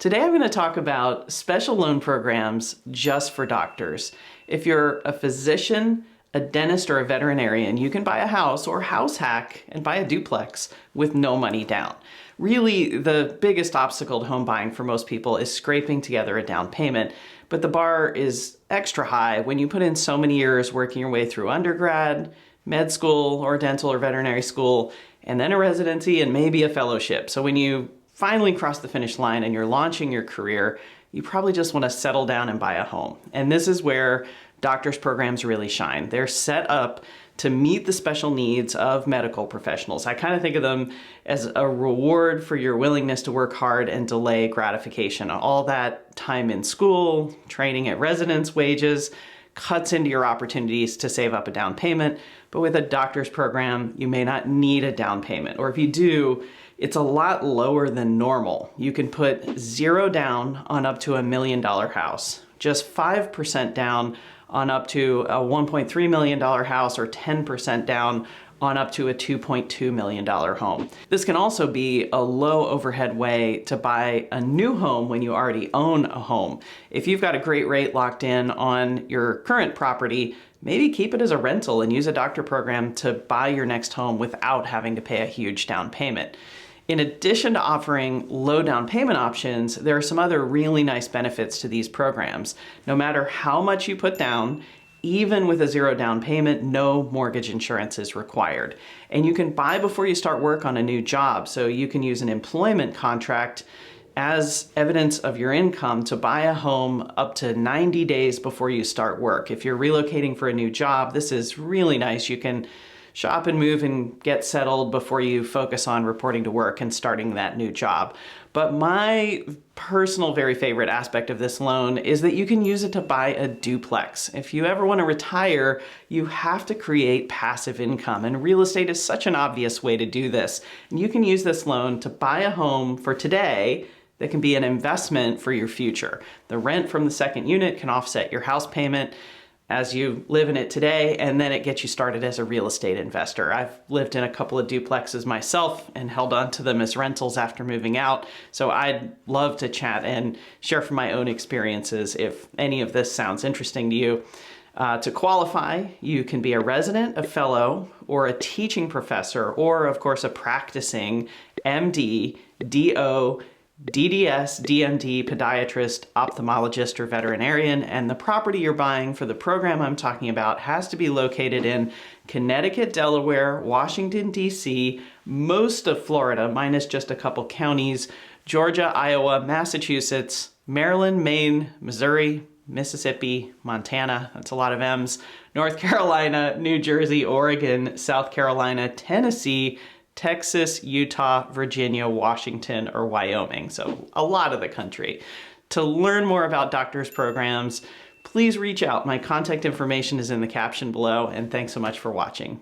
Today I'm going to talk about special loan programs just for doctors. If you're a physician, a dentist, or a veterinarian, you can buy a house or house hack and buy a duplex with no money down. Really, the biggest obstacle to home buying for most people is scraping together a down payment, but the bar is extra high when you put in so many years working your way through undergrad, med school, or dental or veterinary school, and then a residency and maybe a fellowship. So when you finally cross the finish line and you're launching your career, you probably just want to settle down and buy a home. And this is where doctors' programs really shine. They're set up to meet the special needs of medical professionals. I kind of think of them as a reward for your willingness to work hard and delay gratification. All that time in school, training at residence wages, cuts into your opportunities to save up a down payment. But with a doctor's program, you may not need a down payment. Or if you do, it's a lot lower than normal. You can put 0 down on up to $1 million house, just 5% down on up to a $1.3 million house, or 10% down on up to a $2.2 million home. This can also be a low overhead way to buy a new home when you already own a home. If you've got a great rate locked in on your current property, maybe keep it as a rental and use a doctor program to buy your next home without having to pay a huge down payment. In addition to offering low down payment options, there are some other really nice benefits to these programs. No matter how much you put down, even with a 0 down payment, no mortgage insurance is required. And you can buy before you start work on a new job, so you can use an employment contract as evidence of your income to buy a home up to 90 days before you start work. If you're relocating for a new job, this is really nice. You can shop and move and get settled before you focus on reporting to work and starting that new job. But my personal very favorite aspect of this loan is that you can use it to buy a duplex. If you ever want to retire, you have to create passive income, and real estate is such an obvious way to do this. And you can use this loan to buy a home for today that can be an investment for your future. The rent from the second unit can offset your house payment as you live in it today, and then it gets you started as a real estate investor. I've lived in a couple of duplexes myself and held on to them as rentals after moving out, so I'd love to chat and share from my own experiences if any of this sounds interesting to you. To qualify, you can be a resident, a fellow, or a teaching professor, or of course a practicing MD, DO, DDS, DMD, podiatrist, ophthalmologist, or veterinarian, and the property you're buying for the program I'm talking about has to be located in Connecticut, Delaware, Washington, D.C., most of Florida, minus just a couple counties, Georgia, Iowa, Massachusetts, Maryland, Maine, Missouri, Mississippi, Montana, that's a lot of M's, North Carolina, New Jersey, Oregon, South Carolina, Tennessee, Texas, Utah, Virginia, Washington, or Wyoming. So a lot of the country. To learn more about doctors' programs, please reach out. My contact information is in the caption below, and thanks so much for watching.